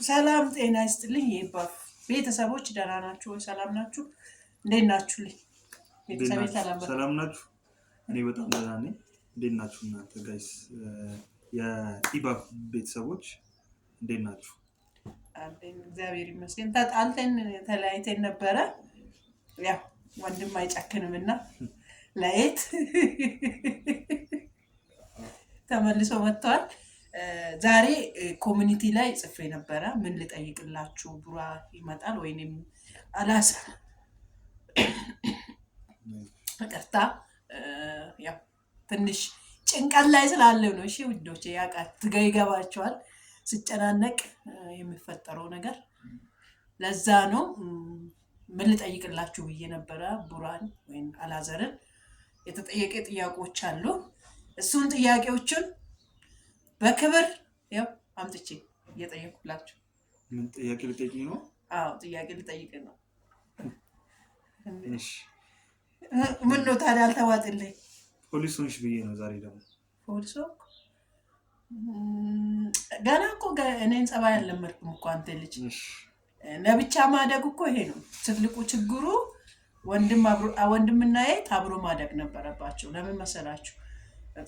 ሰላም ጤና ይስጥልኝ። ይባል ቤተሰቦች ደህና ናችሁ ወይ? ሰላም ናችሁ? እንዴት ናችሁልኝ? ቤተሰቤ ሰላም ሰላም ናችሁ? እኔ በጣም ደህና ነኝ። እንዴት ናችሁ እናንተ ጋይስ? የኢባብ ቤተሰቦች እንዴት ናችሁ? አለኝ እግዚአብሔር ይመስገን። ተጣልተን ተለያይተን ነበረ። ያው ወንድም አይጨክንምና ለየት ተመልሶ መጥቷል። ዛሬ ኮሚኒቲ ላይ ጽፌ ነበረ። ምን ልጠይቅላችሁ? ቡራ ይመጣል ወይንም አላሳ ይቅርታ፣ ያው ትንሽ ጭንቀት ላይ ስላለው ነው። እሺ ውዶቼ፣ ያውቃል ይገባቸዋል ስጨናነቅ የሚፈጠረው ነገር ለዛ ነው። ምን ልጠይቅላችሁ ብዬ ነበረ ቡራን ወይም አላዘርን። የተጠየቀ ጥያቄዎች አሉ። እሱን ጥያቄዎችን በክብር ያው አምጥቼ እየጠየኩላችሁ። ምን ጥያቄ ልጠይቅ ነው? አዎ ጥያቄ ልጠይቅ ነው። እሺ ምን ነው ታዲያ አልተዋጥልኝ? ፖሊስ ሆንሽ ብዬ ነው። ዛሬ ደግሞ ፖሊስ ገና እኮ እኔን ጸባይ አልለመድኩም እኮ አንተ ልጅ። ለብቻ ማደግ እኮ ይሄ ነው ትልቁ ችግሩ። ወንድምና እህት አብሮ ማደግ ነበረባቸው። ለምን መሰላችሁ?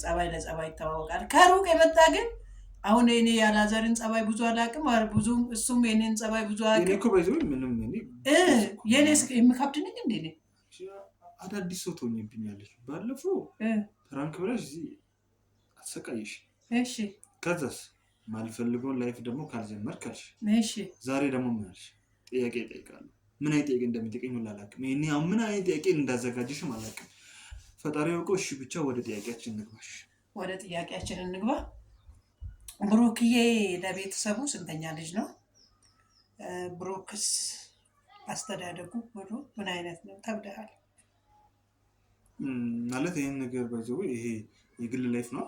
ጸባይ ለጸባይ ይተዋወቃል። ከሩቅ የመጣ ግን አሁን እኔ ያላዘርን ጸባይ ብዙ አላውቅም፣ ብዙ እሱም የኔን ጸባይ ብዙ አላውቅም። እኔ እኮ ባይዘው ምንም የኔ የሚከብድ ነኝ እንዴ? እኔ አዳዲስ ሰው ትሆኝብኛለሽ። ባለፈው ፍራንክ ብለሽ እዚህ አሰቃይሽ። እሺ ከዛስ ማልፈልገውን ላይፍ ደግሞ ካልጀመር ካልሽ። እሺ ዛሬ ደግሞ ምን አልሽ? ጥያቄ እጠይቃለሁ። ምን አይነት ጥያቄ እንደምትጠይቀኝ ሁላ አላውቅም። እኔ አሁን ምን አይነት ጥያቄ እንዳዘጋጅሽም አላውቅም። ፈጣሪ ያውቀው። እሺ ብቻ ወደ ጥያቄያችን እንግባሽ። ወደ ጥያቄያችን እንግባ። ብሩክዬ ለቤተሰቡ ስንተኛ ልጅ ነው? ብሩክስ አስተዳደጉ ምን አይነት ነው? ተብደሃል ማለት ይሄን ነገር ባይዘው ይሄ የግል ላይፍ ነው።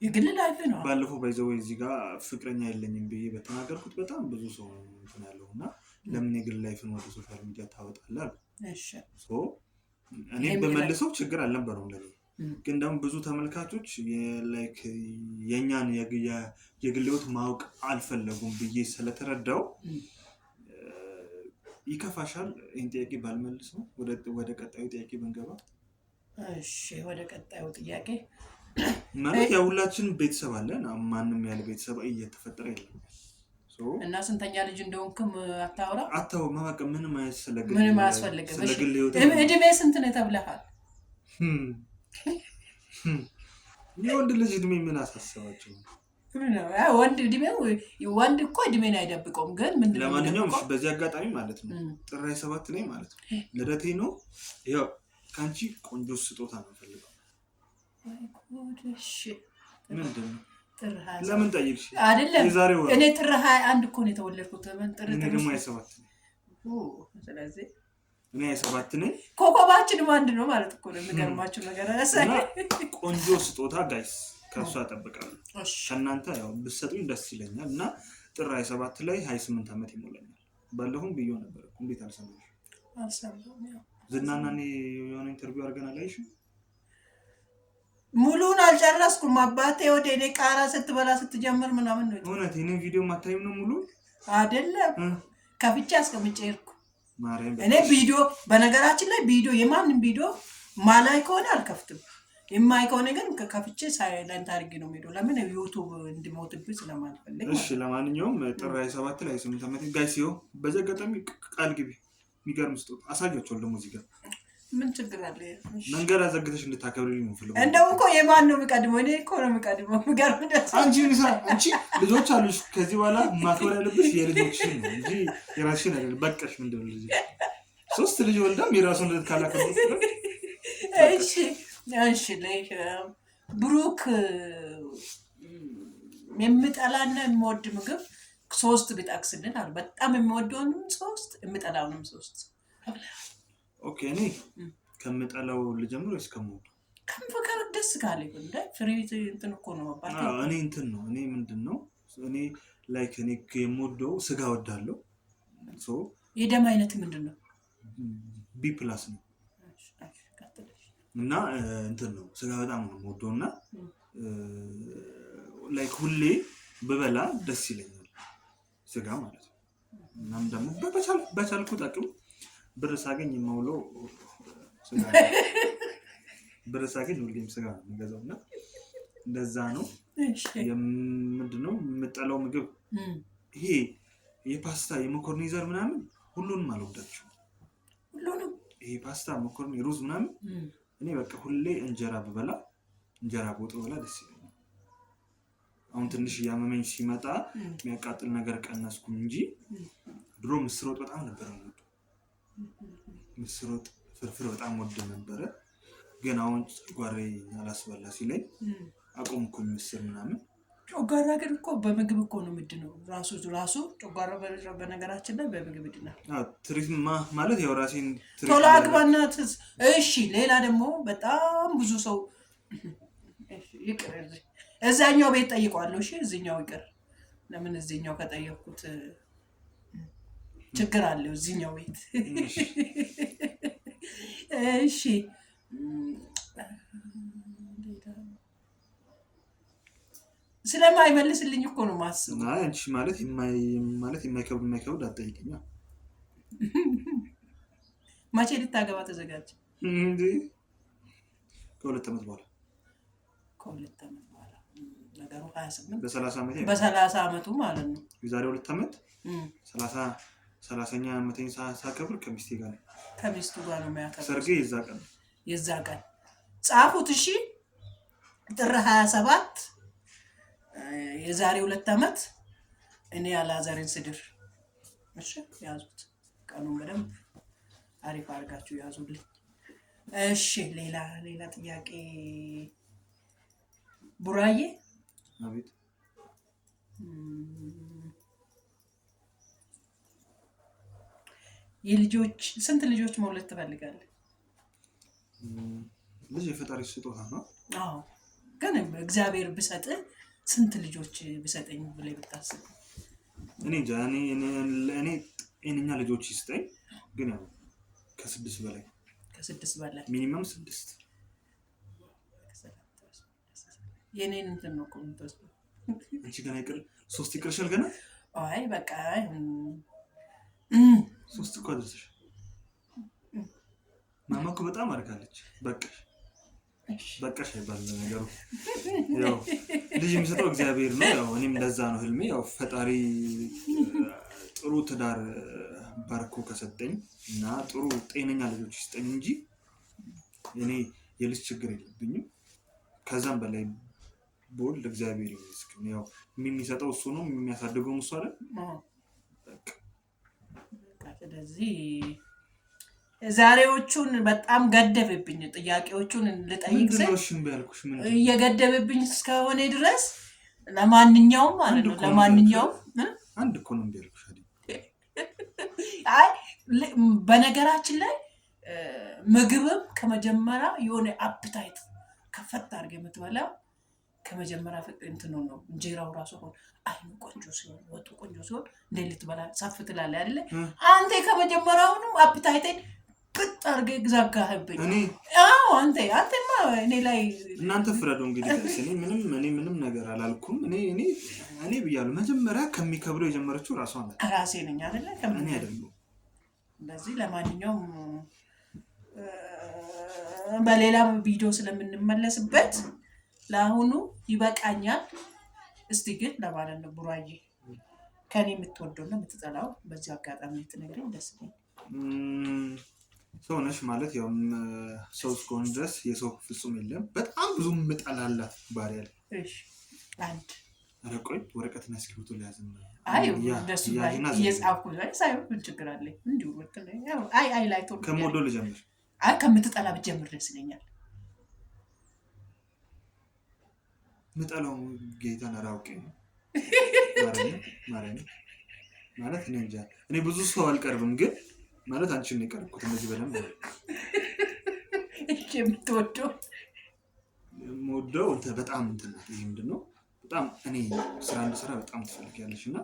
የግል ላይፍ ነው። ባለፈው ባይዘው እዚህ ጋር ፍቅረኛ የለኝም ብዬ በተናገርኩት በጣም ብዙ ሰው እንትን ያለውና ለምን የግል ላይፍን ወደ ሶሻል ሚዲያ ታወጣለህ? እሺ እኔ በመልሰው ችግር አልነበረውም ለኔ። ግን ደግሞ ብዙ ተመልካቾች ላይክ የኛን የግል ህይወት ማወቅ አልፈለጉም ብዬ ስለተረዳው ይከፋሻል ይሄን ጥያቄ ባልመልሰው? ወደ ቀጣዩ ጥያቄ ብንገባ። እሺ ወደ ቀጣዩ ጥያቄ ማለት ያሁላችን ቤተሰብ አለን። ማንም ያለ ቤተሰብ እየተፈጠረ የለም። እና ስንተኛ ልጅ እንደሆንክም አታወራ ማወቅ ምንም አያስፈልግም። ምንም አያስፈልግም። እድሜ ስንት ነው ተብለሃል? የወንድ ልጅ እድሜ ምን አሳሰባቸው? ወንድ እኮ እድሜን አይደብቀውም። ግን ምንድን ነው? ለማንኛውም በዚህ አጋጣሚ ማለት ነው ጥር 27 ላይ ማለት ነው ልደቴ ነው። ያው ከአንቺ ቆንጆ ስጦታ ነው ፈልገው። ምንድን ነው? ለምን ጠይቅሽ? አይደለም እኔ ጥር 21 እኮ ነው የተወለድኩት። እኔ ደግሞ 27 ነኝ። ስለዚህ እኔ 27 ነኝ። ኮከባችንም አንድ ነው ማለት እኮ ነው። የሚገርማችሁ ነገር ቆንጆ ስጦታ ጋይስ ከእሷ እጠብቃለሁ። ከእናንተ ያው ብትሰጡኝ ደስ ይለኛል። እና ጥር 27 ላይ 28 ዓመት ይሞላኛል። ባለፈውም ብዬው ነበር። እንዴት አልሰማሽም? ዝናና እኔ የሆነ ኢንተርቪው አድርገናል። አይሽም? ሙሉን አልጨረስኩም። አባቴ ወደ እኔ ቃራ ስትበላ ስትጀምር ምናምን ነው። እውነት እኔ ቪዲዮ ማታይም ነው ሙሉ አይደለም። ከፍቼ አስቀምጬ ሄድኩ። እኔ ቪዲዮ በነገራችን ላይ ቪዲዮ የማንም ቪዲዮ ማላይ ከሆነ አልከፍትም። የማይ ከሆነ ግን ከፍቼ ሳይለንት አድርጌ ነው የምሄደው። ለምን ዩቲዩብ እንዲሞትብኝ ስለማልፈልግ። እሺ ለማንኛውም ጥር 27 ላይ 8 ዓመት ጋይስ ይኸው በዚህ አጋጣሚ ቃል ግቢ። የሚገርም ስጦታ አሳያቸዋለሁ። ደግሞ እዚህ ጋር ምን ችግር አለ? መንገድ አዘግተሽ እንድታከብሪልኝ ነው የምፈልገው። እንደው እኮ የማን ነው የሚቀድመው? እኔ እኮ ነው የሚቀድመው። የሚገርም ደስ አንቺ ልጆች አሉሽ። ከዚህ በኋላ ማክበር ያለብሽ የልጆችሽን ነው እንጂ የራስሽን አይደለም። በቃሽ። ምንድን ነው ልጅ 3 ልጅ ወልዳም የራሱን ልጅ ካላከብሽ። እሺ ብሩክ የሚጠላና የሚወድ ምግብ 3 ቢጠቅስልን አሉ። በጣም የሚወደውንም 3 የሚጠላውንም 3። ኦኬ እኔ ከምጠላው ልጀምር ወይስ ከምወደው? ከምፈከር ደስ ካለ እንደ ፍሪት እንትን እኮ ነው አባቴ። እኔ እንትን ነው እኔ ምንድነው እኔ ላይክ እኔ የምወደው ስጋ ወዳለሁ። የደም አይነት ምንድነው? ቢ+ ነው። እና እንትን ነው ስጋ በጣም ነው የምወደውና ላይክ ሁሌ ብበላ ደስ ይለኛል። ስጋ ማለት ነው። እናም ደግሞ በቻልኩት አቅም ብር ሳገኝ የማውለው ስጋ ብር ሳገኝ ሁሌም ስጋ ነው የምገዛው እና እንደዛ ነው። ምንድነው የምጠላው ምግብ ይሄ የፓስታ የመኮረኒ ዘር ምናምን ሁሉንም አልወዳቸውም። ሁሉንም ይሄ ፓስታ መኮረኒ ሩዝ ምናምን እኔ በቃ ሁሌ እንጀራ ብበላ እንጀራ በወጥ ብበላ ደስ ይለኛል። አሁን ትንሽ እያመመኝ ሲመጣ የሚያቃጥል ነገር ቀነስኩ እንጂ ድሮ ምስር ወጥ በጣም ነበር የምወደው። ምስር ወጥ ፍርፍር በጣም ወድ ነበረ። ግን አሁን ጨጓራዬ አላስበላ ሲለኝ አቆምኩኝ ምስር ምናምን። ጨጓራ ግን እኮ በምግብ እኮ ነው ምንድነው ራሱ ጨጓራ በነገራችን ላይ በምግብ ይድናል። ትሪት ማለት ያው ራሴን ቶሎ አግባና እሺ። ሌላ ደግሞ በጣም ብዙ ሰው ይቅር እዛኛው ቤት ጠይቀዋለሁ። እሺ እዚህኛው ይቅር። ለምን እዚህኛው ከጠየቅኩት ችግር አለው እዚህኛው ቤት። እሺ ስለማይመልስልኝ እኮ ነው ማስብ። አንቺ ማለት የማይከብድ አትጠይቂኝ። መቼ ልታገባ ተዘጋጅ? ከ2 ዓመት በኋላ። ከ2 ዓመት በኋላ ነገሩ 28 በ30 ዓመቱ ማለት ነው። የዛሬ 2 ዓመት 30ኛ ዓመቴን ሳከብር ከሚስቴ ጋር ነው። ከሚስቱ ጋር ነው የሚያከብረው። ሰርጌ የዛ ቀን ጻፉት። እሺ ጥር 27 የዛሬ 2 ዓመት እኔ አላዛርን ስድር። እሺ ያዙት፣ ቀኑን በደንብ አሪፍ አድርጋችሁ ያዙልኝ። እሺ ሌላ ጥያቄ ቡራዬ። አቤት። ስንት ልጆች መውለድ ትፈልጋለህ? ልጅ የፈጣሪ ስጦታ ነው። አዎ ግን እግዚአብሔር ብሰጥህ ስንት ልጆች ብሰጠኝ ብለህ ብታስብ? እኔ ጤነኛ ልጆች ይስጠኝ። ግን ያው ከ6 በላይ ሚኒመም 6። የኔን እንትን ነው እኮ የምትወስደው። አንቺ ገና 3 ይቅርሻል ገና። አይ በቃ 3 እኮ አድርሰሽ ማማ እኮ በጣም አድርጋለች። በቃሽ አይባልም ነገሩ። ያው ልጅ የሚሰጠው እግዚአብሔር ነው። ያው እኔም ለዛ ነው ህልሜ። ያው ፈጣሪ ጥሩ ትዳር ባርኮ ከሰጠኝ እና ጥሩ ጤነኛ ልጆች ይስጠኝ እንጂ እኔ የልጅ ችግር የለብኝም። ከዛም በላይ በወልድ እግዚአብሔር ይመስገን። ያው የሚሰጠው እሱ ነው፣ የሚያሳድገው እሱ አይደል? በቃ ስለዚህ ዛሬዎቹን በጣም ገደብብኝ። ጥያቄዎቹን ልጠይቅ እየገደብብኝ እስከሆነ ድረስ ለማንኛውም ማለት ነው አንድ እኮ ነው ያልኩሽ አይደል? አይ በነገራችን ላይ ምግብም ከመጀመሪያ የሆነ አፕታይት ከፈት አድርገህ የምትበላው ከመጀመሪያ እንትን ነው። እንጀራው ራሱ ሆነ አይኑ ቆንጆ ሲሆን ወጡ ቆንጆ ሲሆን እንዴ ልትበላ ሳፍ ትላለህ አይደለ? አንተ ከመጀመሪያውንም አፕታይቴን ብጥ አድርገህ ግዛጋህብኝ። አዎ አንተማ እኔ ላይ እናንተ ፍረዱ እንግዲህ። እኔ ምንም ነገር አላልኩም። እኔ ብያለሁ። መጀመሪያ ከሚከብረው የጀመረችው ራሴ ነኝ አይደለ? እኔ አይደለም። ስለዚህ ለማንኛውም በሌላ ቪዲዮ ስለምንመለስበት ለአሁኑ ይበቃኛል። እስቲ ግን ለማለት ነው ቡራዬ ከኔ የምትወደውና የምትጠላው በዚህ አጋጣሚ ልትነግረኝ ደስ ይለኛል። ሰው ነሽ ማለት ያው ሰው እስከሆነ ድረስ የሰው ፍጹም የለም። በጣም ብዙ ምጠላላት ባህሪ አለ። እሺ አንድ አረቆይ ወረቀትና እስክሪብቶ ለያዝም። አይ ደስ ይላል እየጻፍኩ ላይ ሳይሆን ምን ችግር አለ? እንዲሁ ወጥተህ አይ ላይ ቶሎ ከሞዶ ልጀምር። አይ ከምትጠላ ብትጀምር ደስ ይለኛል። ምጠላው ጌታን አራውቄ ማለት እኔ እንጃ። እኔ ብዙ ሰው አልቀርብም ግን ማለት አንቺን ነው የቀረብኩት። እንደዚህ በደንብ እሺ የምትወደው በጣም እንትን ነው። ይሄ ምንድነው በጣም እኔ ስራ እንድሰራ በጣም ትፈልጊያለሽ እና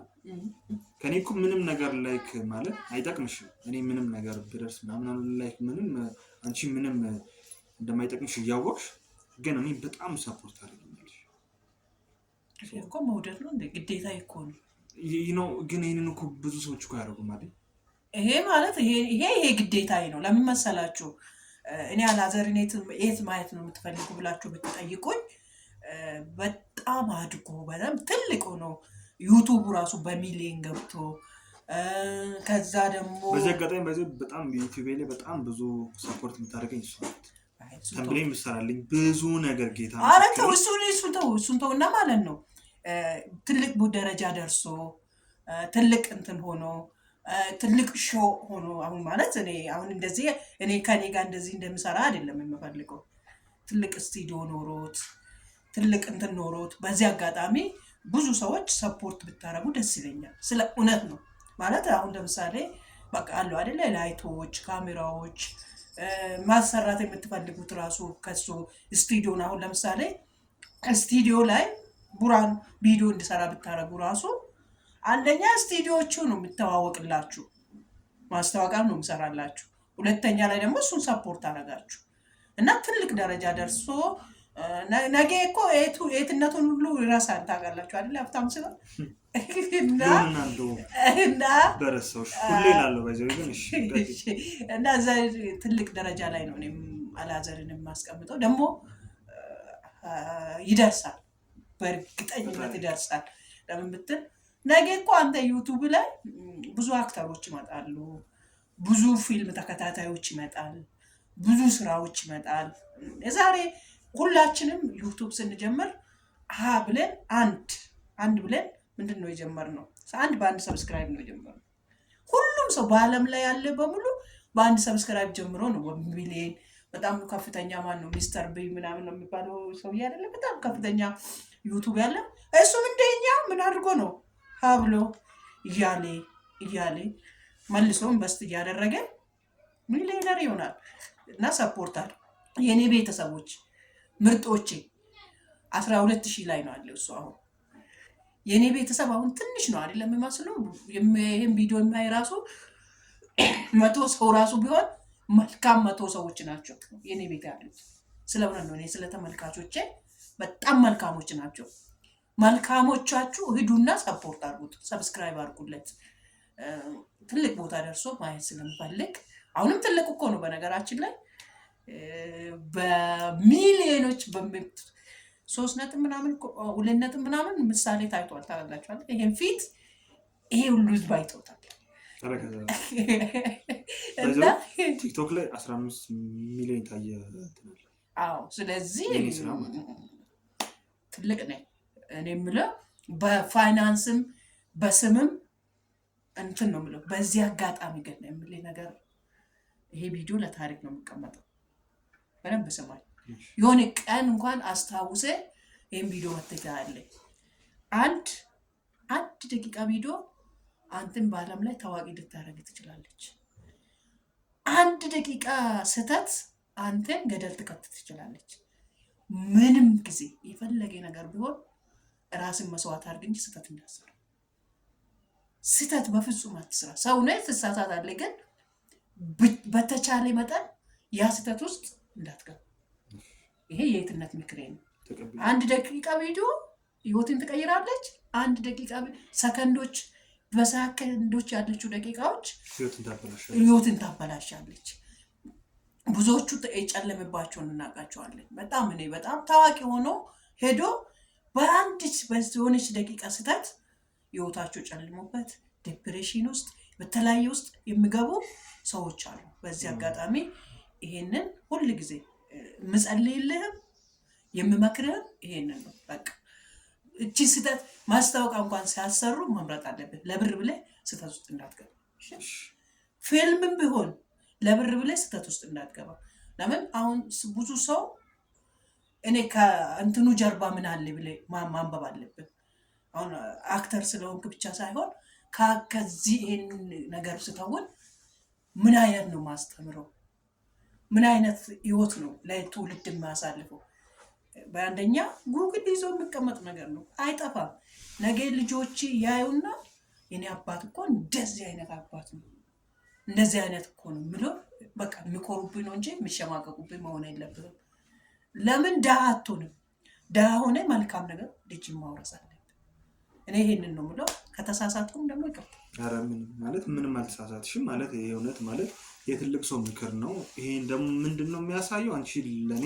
ከኔ እኮ ምንም ነገር ላይክ ማለት አይጠቅምሽም። እኔ ምንም ነገር ብደርስ ምናምን ላይክ ምንም አንቺ ምንም እንደማይጠቅምሽ እያወቅሽ ግን እኔ በጣም ሰፖርት አደረግኛለሽ። እኮ መውደድ ነው እንደ ግዴታ እኮ ነው። ነው። ግን ይሄንን እኮ ብዙ ሰዎች እኮ ያደርጉም አይደል? ይሄ ማለት ይሄ ግዴታዬ ነው። ለምን መሰላችሁ? እኔ አላዘርን የት ማየት ነው የምትፈልጉ ብላችሁ ብትጠይቁኝ በጣም አድጎ በጣም ትልቅ ሆኖ ዩቱቡ ራሱ በሚሊዮን ገብቶ ከዛ ደግሞ በዚህ አጋጣሚ በጣም ዩቲዩብ ላይ በጣም ብዙ ሰፖርት የምታደርገኝ እሷ ናት። ተምብሌን ምሰራልኝ ብዙ ነገር ጌታ አረተው እሱን ተውና ማለት ነው ትልቅ ደረጃ ደርሶ ትልቅ እንትን ሆኖ ትልቅ ሾው ሆኖ አሁን ማለት አሁን እንደዚህ እኔ ከኔ ጋር እንደዚህ እንደምሰራ አይደለም የምፈልገው። ትልቅ ስቱዲዮ ኖሮት ትልቅ እንትን ኖሮት በዚህ አጋጣሚ ብዙ ሰዎች ሰፖርት ብታረጉ ደስ ይለኛል። ስለ እውነት ነው ማለት አሁን ለምሳሌ በቃ አለው አይደለ ላይቶች፣ ካሜራዎች ማሰራት የምትፈልጉት ራሱ ከሱ ስቱዲዮን አሁን ለምሳሌ ስቱዲዮ ላይ ቡራን ቪዲዮ እንዲሰራ ብታረጉ ራሱ አንደኛ ስቱዲዮቹ ነው የምተዋወቅላችሁ፣ ማስታወቂያ ነው የምሰራላችሁ። ሁለተኛ ላይ ደግሞ እሱን ሰፖርት አረጋችሁ እና ትልቅ ደረጃ ደርሶ ነገ እኮ የትነቱን ሁሉ ይረሳል። ታውቃላችሁ አይደል? ሀብታም ሲሆን እና በረሰውሽ ሁሌ ላለው ባይዘው ግን እና እዛ ትልቅ ደረጃ ላይ ነው እኔም አላዘርን የማስቀምጠው። ደግሞ ይደርሳል፣ በእርግጠኝነት ይደርሳል። ለምን ብትል ነገ እኮ አንተ ዩቱብ ላይ ብዙ አክተሮች ይመጣሉ፣ ብዙ ፊልም ተከታታዮች ይመጣል፣ ብዙ ስራዎች ይመጣል። የዛሬ ሁላችንም ዩቱብ ስንጀምር ብለን አንድ ብለን ምንድን ነው የጀመርነው? በአንድ ሰብስክራይብ ነው የጀመርነው። ሁሉም ሰው በአለም ላይ ያለ በሙሉ በአንድ ሰብስክራይብ ጀምሮ ነው ሚሊዮን። በጣም ከፍተኛ ማን ነው ሚስተር ቢ ምናምን ነው የሚባለው ሰውዬ አይደለ? በጣም ከፍተኛ ዩቱብ ያለ እሱም እንደኛ ምን አድርጎ ነው ብሎ እያለ መልሶም በስት እያደረገ ሚሊዮነር ይሆናል። እና ሰፖርታል የኔ ቤተሰቦች ምርጦቼ 12,000 ላይ ነው ያለው እሱ። አሁን የኔ ቤተሰብ አሁን ትንሽ ነው አይደለም የሚመስለው። ይሄን ቪዲዮ የማይ ራሱ 100 ሰው ራሱ ቢሆን መልካም 100 ሰዎች ናቸው የኔ ቤት ያሉት። ስለሆነ ነው እኔ ስለ ተመልካቾቼ በጣም መልካሞች ናቸው። መልካሞቻችሁ ሂዱና ሰፖርት አድርጉት፣ ሰብስክራይብ አድርጉለት። ትልቅ ቦታ ደርሶ ማየት ስለምፈልግ አሁንም ትልቅ እኮ ነው በነገራችን ላይ በሚሊዮኖች 3 ምናምን 2 ምናምን ምሳሌ ታይቷል። ታላላችኋል ይሄን ፊት ይሄ ሁሉ ህዝብ አይቶታል። እና ቲክቶክ ላይ 15 ሚሊዮን ታየ እንትናል። አዎ ስለዚህ ትልቅ ነኝ እኔ የምለው በፋይናንስም በስምም እንትን ነው የምለው። በዚህ አጋጣሚ ግን የምልህ ነገር ይሄ ቪዲዮ ለታሪክ ነው የሚቀመጠው። በደንብ ስማኝ። የሆነ ቀን እንኳን አስታውሰ ይሄን ቪዲዮ መተካለኝ። አንድ ደቂቃ ቪዲዮ አንተን በአለም ላይ ታዋቂ ልታደርግ ትችላለች። 1 ደቂቃ ስህተት አንተን ገደል ትከት ትችላለች። ምንም ጊዜ የፈለገ ነገር ቢሆን ራስን መስዋዕት አድርግ እንጂ ስህተት እንዳትሰራ። ስህተት በፍጹም አትስራ። ሰው ነህ፣ ትሳሳታለህ። ግን በተቻለ መጠን ያ ስህተት ውስጥ እንዳትገባ። ይሄ የየትነት ምክሬ ነው። 1 ደቂቃ ቪዲዮ ህይወትን ትቀይራለች። 1 ደቂቃ ሰከንዶች፣ በሰከንዶች ያለችው ደቂቃዎች ህይወትን ታበላሻለች። ብዙዎቹ የጨለመባቸውን እናውቃቸዋለን። በጣም ታዋቂ ሆኖ ሄዶ በሆነች ደቂቃ ስህተት ህይወታቸው ጨልሞበት ዲፕሬሽን ውስጥ በተለያየ ውስጥ የሚገቡ ሰዎች አሉ። በዚህ አጋጣሚ ይሄንን ሁል ጊዜ የምጸልይልህም የምመክርህም ይሄንን ነው። በቃ እቺ ስህተት ማስታወቂያ እንኳን ሲያሰሩ መምረጥ አለብን። ለብር ብለህ ስህተት ውስጥ እንዳትገባ። ፊልምም ቢሆን ለብር ብለህ ስህተት ውስጥ እንዳትገባ። ለምን አሁን ብዙ ሰው እኔ ከእንትኑ ጀርባ ምን አለ ብለህ ማንበብ አለብን። አሁን አክተር ስለሆንክ ብቻ ሳይሆን ከዚህ ይሄን ነገር ስተውን ምን አይነት ነው ማስተምረው፣ ምን አይነት ህይወት ነው ለትውልድ የማያሳልፈው። በአንደኛ ጉግል ይዞ የሚቀመጥ ነገር ነው፣ አይጠፋም። ነገ ልጆች ያዩና የኔ አባት እኮ እንደዚህ አይነት አባት ነው፣ እንደዚህ አይነት እኮ ነው ብሎ በቃ የሚኮሩብኝ ነው እንጂ የሚሸማቀቁብኝ መሆን የለብንም። ለምን ደሃ አትሆንም? ደሃ ሆነ መልካም ነገር ልጅ ማውረስ አለብን። እኔ ይሄንን ነው የምለው። ከተሳሳትኩም ደግሞ ይቅርታ። ኧረ ምንም አልተሳሳትሽም ማለት ይሄ እውነት ማለት የትልቅ ሰው ምክር ነው። ይሄን ደግሞ ምንድነው የሚያሳየው አንቺ ለኔ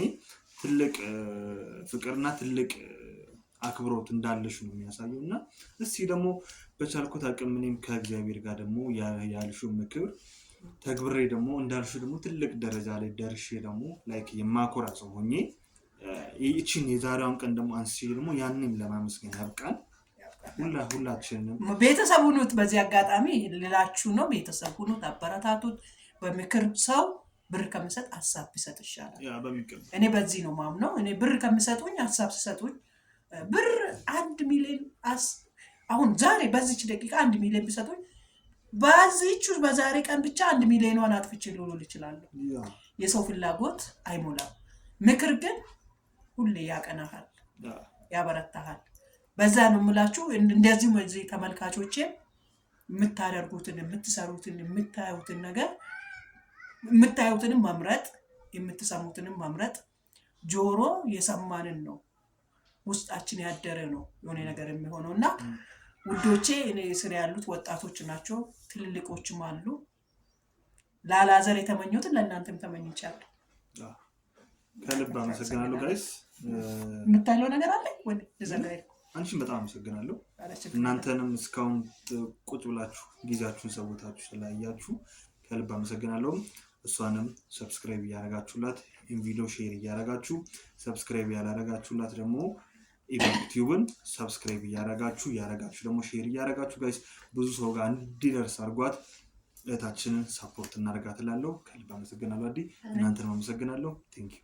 ትልቅ ፍቅርና ትልቅ አክብሮት እንዳለሽ ነው የሚያሳየው። እና እስቲ ደግሞ በቻልኩት አቅም እኔም ከእግዚአብሔር ጋር ደግሞ ያልሽው ምክር ተግብሬ ደግሞ እንዳልሽው ደግሞ ትልቅ ደረጃ ላይ ደርሼ ደግሞ ላይክ የማኮራ ሰው ሆኜ ይቺን የዛሬውን ቀን ደግሞ አንስቼ ደግሞ ያንን ለማመስገን ያብቃል። ሁላችንም ቤተሰብ ሁኑት። በዚህ አጋጣሚ ልላችሁ ነው፣ ቤተሰብ ሁኑት፣ አበረታቱት። በምክር ሰው ብር ከሚሰጥ ሀሳብ ቢሰጥ ይሻላል። እኔ በዚህ ነው ማምነው። እኔ ብር ከሚሰጡኝ ሀሳብ ሲሰጡኝ ብር 1 ሚሊዮን አሁን ዛሬ በዚች ደቂቃ 1 ሚሊዮን ቢሰጡኝ በዚህች በዛሬ ቀን ብቻ 1 ሚሊዮን አጥፍቼ ልውል እችላለሁ። የሰው ፍላጎት አይሞላም። ምክር ግን ሁሌ ያቀናሃል፣ ያበረታሃል። በዛ ነው የምላችሁ። እንደዚህ ወዚህ ተመልካቾቼ የምታደርጉትን የምትሰሩትን የምታዩትን ነገር የምታዩትንም መምረጥ የምትሰሙትንም መምረጥ። ጆሮ የሰማንን ነው ውስጣችን ያደረ ነው የሆነ ነገር የሚሆነው። እና ውዶቼ እኔ ስለ ያሉት ወጣቶች ናቸው፣ ትልልቆችም አሉ። ላላዘር የተመኙትን ለእናንተም ተመኝቻለሁ። ከልብ አመሰግናለሁ ጋይስ። የምታለው ነገር አለ ወይ? ለዘጋይ አንቺን በጣም አመሰግናለሁ። እናንተንም እስካሁን ቁጭ ብላችሁ ጊዜያችሁን ሰውታችሁ ስላያችሁ ከልብ አመሰግናለሁ። እሷንም ሰብስክራይብ እያደረጋችሁላት ይህን ቪዲዮ ሼር እያደረጋችሁ ሰብስክራይብ ያላደረጋችሁላት ደግሞ ዩቲዩብን ሰብስክራይብ እያደረጋችሁ ደግሞ ሼር እያደረጋችሁ ጋይስ ብዙ ሰው ጋር እንዲደርስ አድርጓት። እህታችንን ሰፖርት እናደርጋት እላለሁ። ከልብ አመሰግናለሁ። እናንተንም አመሰግናለሁ። ቴንክ ዩ።